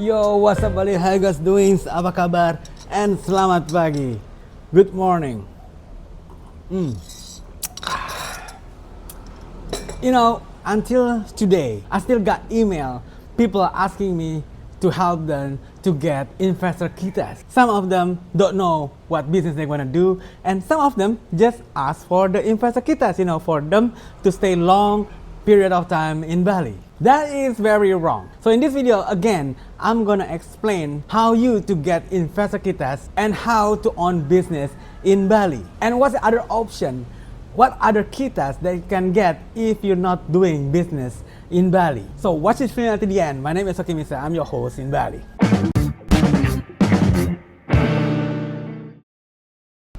Yo, what's up Bali? How you guys doing? Apa kabar? And selamat pagi. Good morning. You know, until today, I still got email. People are asking me to help them to get investor KITAS. Some of them don't know what business they want to do, and some of them just ask for the investor KITAS, you know, for them to stay long period of time in Bali. That is very wrong. So in this video, again, I'm gonna explain how you to get investor KITAS and how to own business in Bali. And what's the other option? What other KITAS that you can get if you're not doing business in Bali? So watch this video until the end. My name is Misa. I'm your host in Bali.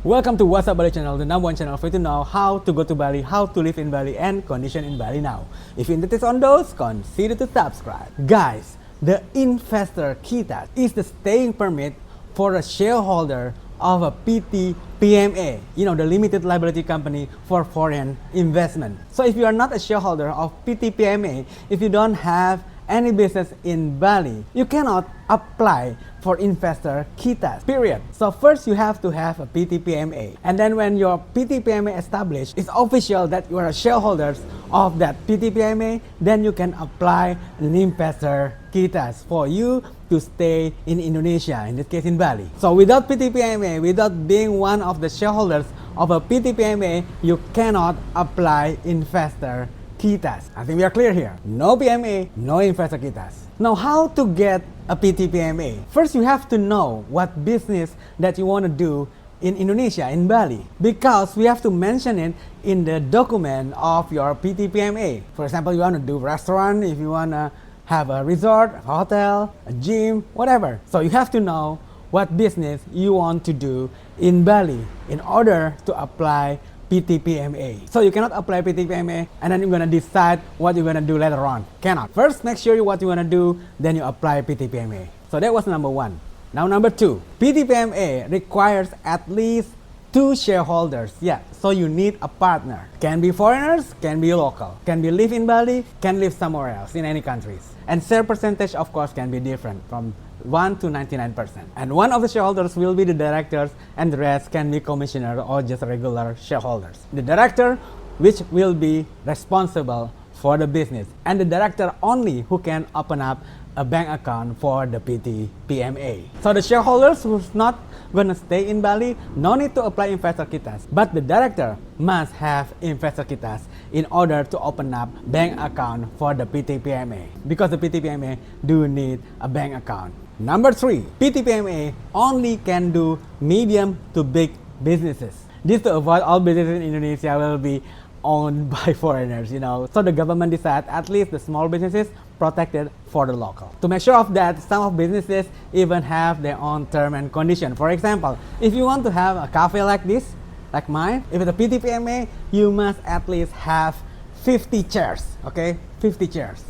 Welcome to What's Up Bali channel, the #1 channel for you to know how to go to Bali, how to live in Bali, and condition in Bali now. If you're interested on those, consider to subscribe. Guys, the investor KITAS is the staying permit for a shareholder of a PT PMA, you know, the limited liability company for foreign investment. So if you are not a shareholder of PT PMA, if you don't have any business in Bali, you cannot apply for investor KITAS, period. So first you have to have a PT PMA, and then when your PT PMA established, it's official that you are a shareholder of that PT PMA, then you can apply an investor KITAS for you to stay in Indonesia, in this case in Bali. So without PT PMA, without being one of the shareholders of a PT PMA, you cannot apply investor KITAS. I think we are clear here. No PMA, no investor KITAS. Now, how to get a PT PMA? First, you have to know what business that you want to do in Indonesia, in Bali, because we have to mention it in the document of your PT PMA. For example, you want to do restaurant, if you want to have a resort, a hotel, a gym, whatever. So you have to know what business you want to do in Bali in order to apply PT PMA. So you cannot apply PT PMA and then you're gonna decide what you're gonna do later on. Cannot. First, make sure what you wanna do, then you apply PT PMA. So that was number one. Now number two, PT PMA requires at least 2 shareholders. Yeah, so you need a partner. Can be foreigners, can be local. Can be live in Bali, can live somewhere else in any countries. And share percentage, of course, can be different from 1 to 99%. And one of the shareholders will be the directors, and the rest can be commissioner or just regular shareholders. The director, which will be responsible for the business, and the director only who can open up a bank account for the PT PMA. So the shareholders who's not gonna stay in Bali, no need to apply investor KITAS, but the director must have investor KITAS in order to open up bank account for the PT PMA, because the PT PMA do need a bank account. Number 3, PT PMA only can do medium to big businesses. This to avoid all businesses in Indonesia will be owned by foreigners, you know. So the government decided at least the small businesses protected for the local. To make sure of that, some of businesses even have their own term and condition. For example, if you want to have a cafe like this, like mine, if it's a PT PMA, you must at least have 50 chairs, okay? 50 chairs.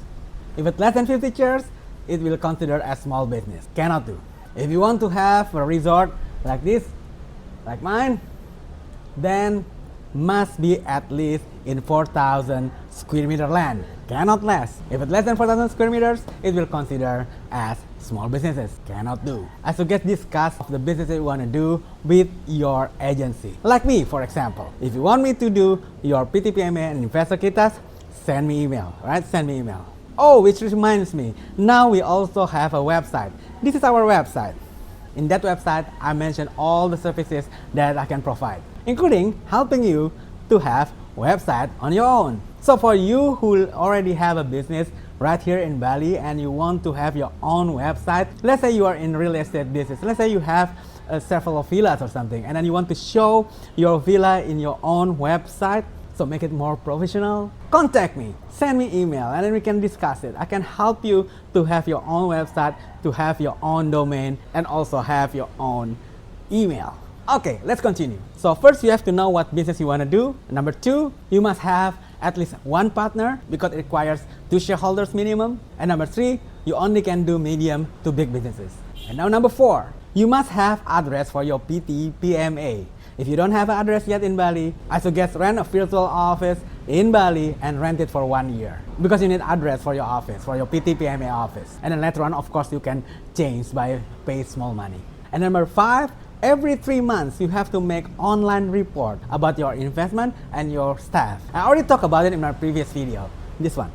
If it's less than 50 chairs, it will consider as small business. Cannot do. If you want to have a resort like this, like mine, then must be at least in 4,000 square meter land. Cannot less. If it's less than 4,000 square meters, it will consider as small businesses. Cannot do. I suggest discuss the business that you want to do with your agency. Like me, for example. If you want me to do your PT PMA and investor KITAS, send me email, right? Send me email. Oh, which reminds me, now we also have a website. This is our website. In that website, I mention all the services that I can provide, including helping you to have a website on your own. So for you who already have a business right here in Bali and you want to have your own website, let's say you are in real estate business, let's say you have several villas or something, and then you want to show your villa in your own website, so make it more professional, contact me, send me email, and then we can discuss it. I can help you to have your own website, to have your own domain, and also have your own email. Okay, let's continue. So first you have to know what business you want to do. Number 2, you must have at least 1 partner because it requires 2 shareholders minimum. And number 3, you only can do medium to big businesses. And now number 4, you must have address for your PT PMA. If you don't have an address yet in Bali, I suggest rent a virtual office in Bali and rent it for 1 year because you need address for your office, for your PTPMA office. And then later on, of course, you can change by pay small money. And number 5, every 3 months, you have to make online report about your investment and your staff. I already talked about it in my previous video, this one.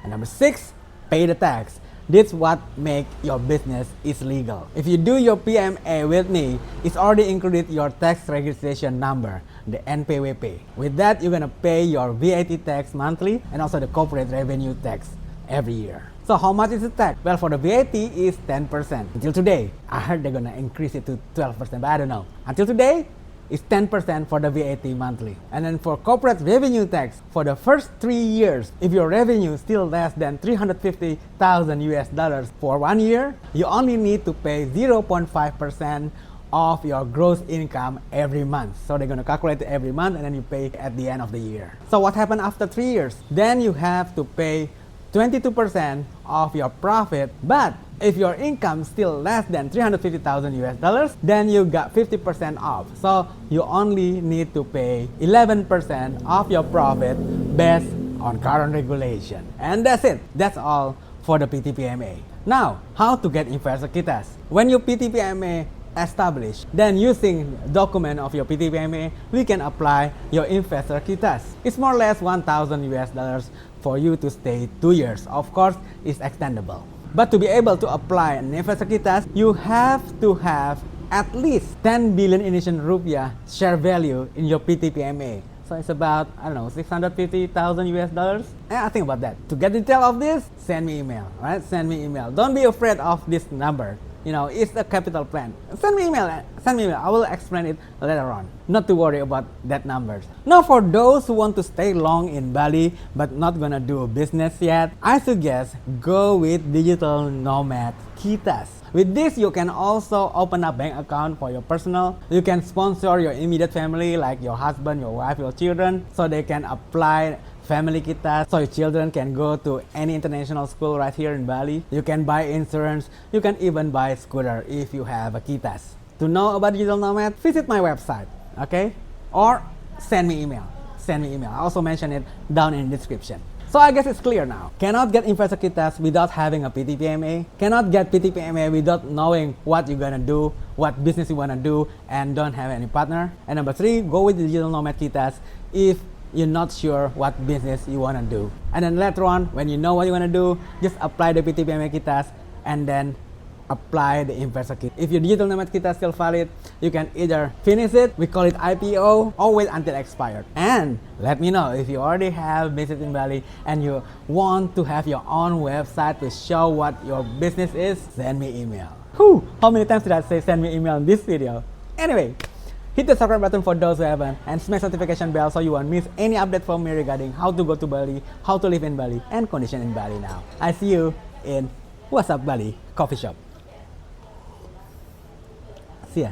And number 6, pay the tax. This what make your business is legal. If you do your PMA with me, it's already included your tax registration number, the NPWP. With that, you're gonna pay your VAT tax monthly and also the corporate revenue tax every year. So how much is the tax? Well, for the VAT is 10%. Until today, I heard they're gonna increase it to 12%, but I don't know. Until today, it's 10% for the VAT monthly. And then for corporate revenue tax, for the first 3 years, if your revenue is still less than $350,000 US for 1 year, you only need to pay 0.5% of your gross income every month. So they're gonna calculate it every month and then you pay at the end of the year. So what happened after 3 years? Then you have to pay 22% of your profit, but if your income is still less than $350,000 US, then you got 50% off. So you only need to pay 11% of your profit based on current regulation. And that's it. That's all for the PTPMA. Now, how to get investor KITAS? When your PTPMA established, then using document of your PTPMA, we can apply your investor KITAS. It's more or less $1,000 US for you to stay 2 years. Of course, it's extendable. But to be able to apply an investor KITAS, you have to have at least 10 billion Indonesian rupiah share value in your PTPMA. So it's about, I don't know, $650,000 US. And I think about that. To get detail of this, send me email, right? Send me email. Don't be afraid of this number. You know, it's a capital plan. Send me email. Send me email. I will explain it later on. Not to worry about that numbers. Now, for those who want to stay long in Bali but not gonna do a business yet, I suggest go with Digital Nomad KITAS. With this, you can also open a bank account for your personal. You can sponsor your immediate family like your husband, your wife, your children, so they can apply family KITAS, so your children can go to any international school right here in Bali. You can buy insurance. You can even buy a scooter if you have a KITAS. To know about Digital Nomad, visit my website, okay? Or send me email. Send me email. I also mention it down in the description. So I guess it's clear now. Cannot get investor KITAS without having a PTPMA. Cannot get PTPMA without knowing what you're gonna do, what business you wanna do, and don't have any partner. And number 3, go with the Digital Nomad KITAS if you're not sure what business you want to do. And then later on, when you know what you want to do, just apply the PTPMA KITAS and then apply the investor KITAS. If your Digital Nomad KITAS still valid, you can either finish it, we call it IPO, or wait until expired. And let me know if you already have business in Bali and you want to have your own website to show what your business is, send me email. Whew, how many times did I say send me email in this video? Anyway, hit the subscribe button for those who haven't and smash notification bell so you won't miss any update from me regarding how to go to Bali, how to live in Bali, and condition in Bali now. I see you in What's Up Bali coffee shop. See ya.